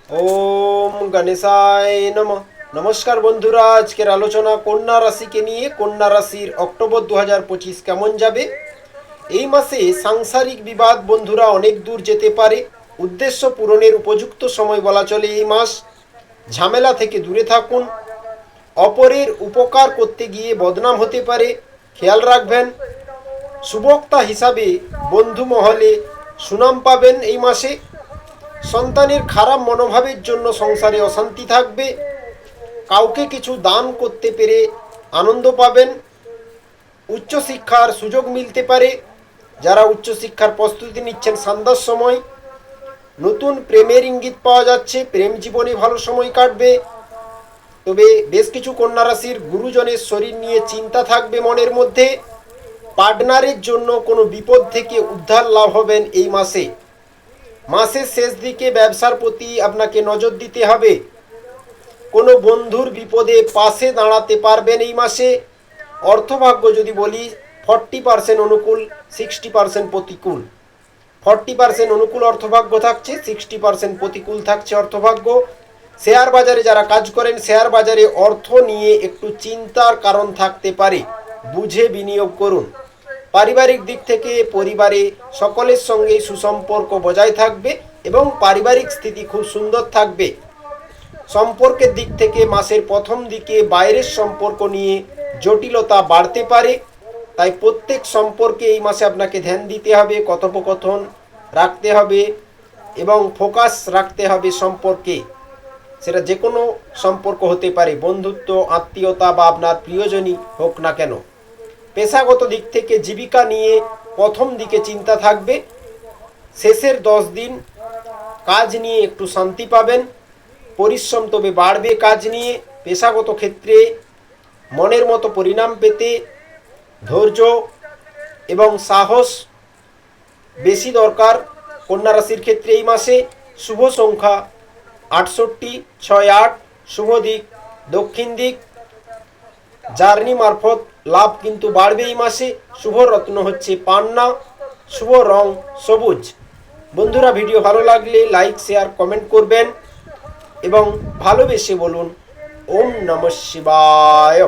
ওম গণেশায় নমঃ। নমস্কার বন্ধুরা, আজকের আলোচনা কন্যা রাশিকে নিয়ে। কন্যা রাশির অক্টোবর 2025 কেমন যাবে। এই মাসে সাংসারিক বিবাদ বন্ধুরা অনেক দূর যেতে পারে। উদ্দেশ্য পূরণের উপযুক্ত সময় বলা চলে এই মাস। ঝামেলা থেকে দূরে থাকুন। অপরের উপকার করতে গিয়ে বদনাম হতে পারে, খেয়াল রাখবেন। সুবক্তা হিসাবে বন্ধু মহলে সুনাম পাবেন এই মাসে। সন্তানের খারাপ মনোভাবের জন্য সংসারে অশান্তি থাকবে। কাউকে কিছু দান করতে পেরে আনন্দ পাবেন। উচ্চশিক্ষার সুযোগ মিলতে পারে। যারা উচ্চশিক্ষার প্রস্তুতি নিচ্ছেন সন্ধ্যার সময় নতুন প্রেমের ইঙ্গিত পাওয়া যাচ্ছে। প্রেম জীবনে ভালো সময় কাটবে। তবে বেশ কিছু কন্যা রাশির গুরুজনের শরীর নিয়ে চিন্তা থাকবে মনের মধ্যে। পার্টনারের জন্য কোনো বিপদ থেকে উদ্ধার লাভ হবেন এই মাসে। মাসের শেষ দিকে ব্যবসার প্রতি আপনাকে নজর দিতে হবে। কোনো বন্ধুর বিপদে পাশে দাঁড়াতে পারবেন এই মাসে। অর্থভাগ্য যদি বলি 40% অনুকূল, 60% প্রতিকূল। 40% অনুকূল অর্থভাগ্য থাকছে, 60% প্রতিকূল থাকছে অর্থভাগ্য। শেয়ার বাজারে যারা কাজ করেন, শেয়ার বাজারে অর্থ নিয়ে একটু চিন্তার কারণ থাকতে পারে, বুঝে বিনিয়োগ করুন। পারিবারিক দিক থেকে পরিবারে সকলের সঙ্গে সুসম্পর্ক বজায় থাকবে এবং পারিবারিক স্থিতি খুব সুন্দর থাকবে। সম্পর্কের দিক থেকে মাসের প্রথম দিকে বাইরের সম্পর্ক নিয়ে জটিলতা বাড়তে পারে। তাই প্রত্যেক সম্পর্কে এই মাসে আপনাকে ধ্যান দিতে হবে, কথোপকথন রাখতে হবে এবং ফোকাস রাখতে হবে সম্পর্কে। সেটা যে কোনো সম্পর্ক হতে পারে, বন্ধুত্ব, আত্মীয়তা বা আপনার প্রিয়জনই হোক না কেন। পেশাগত দিক থেকে জীবিকা নিয়ে প্রথম দিকে চিন্তা থাকবে। শেষের 10 দিন কাজ নিয়ে একটু শান্তি পাবেন। পরিশ্রম তবে বাড়বে কাজ নিয়ে। পেশাগত ক্ষেত্রে মনের মতো পরিণাম পেতে ধৈর্য এবং সাহস বেশি দরকার কন্যা রাশির ক্ষেত্রে এই মাসে। শুভ সংখ্যা 68, 68। শুভ দিক দক্ষিণ দিক। জার্নি মারফত লাভ কিন্তু বাড়বে এই মাসে। শুভ রত্ন হচ্ছে পান্না। শুভ রং সবুজ। বন্ধুরা, ভিডিও ভালো লাগলে লাইক, শেয়ার, কমেন্ট করবেন এবং ভালোবেসে বলুন ওম নমঃ শিবায়।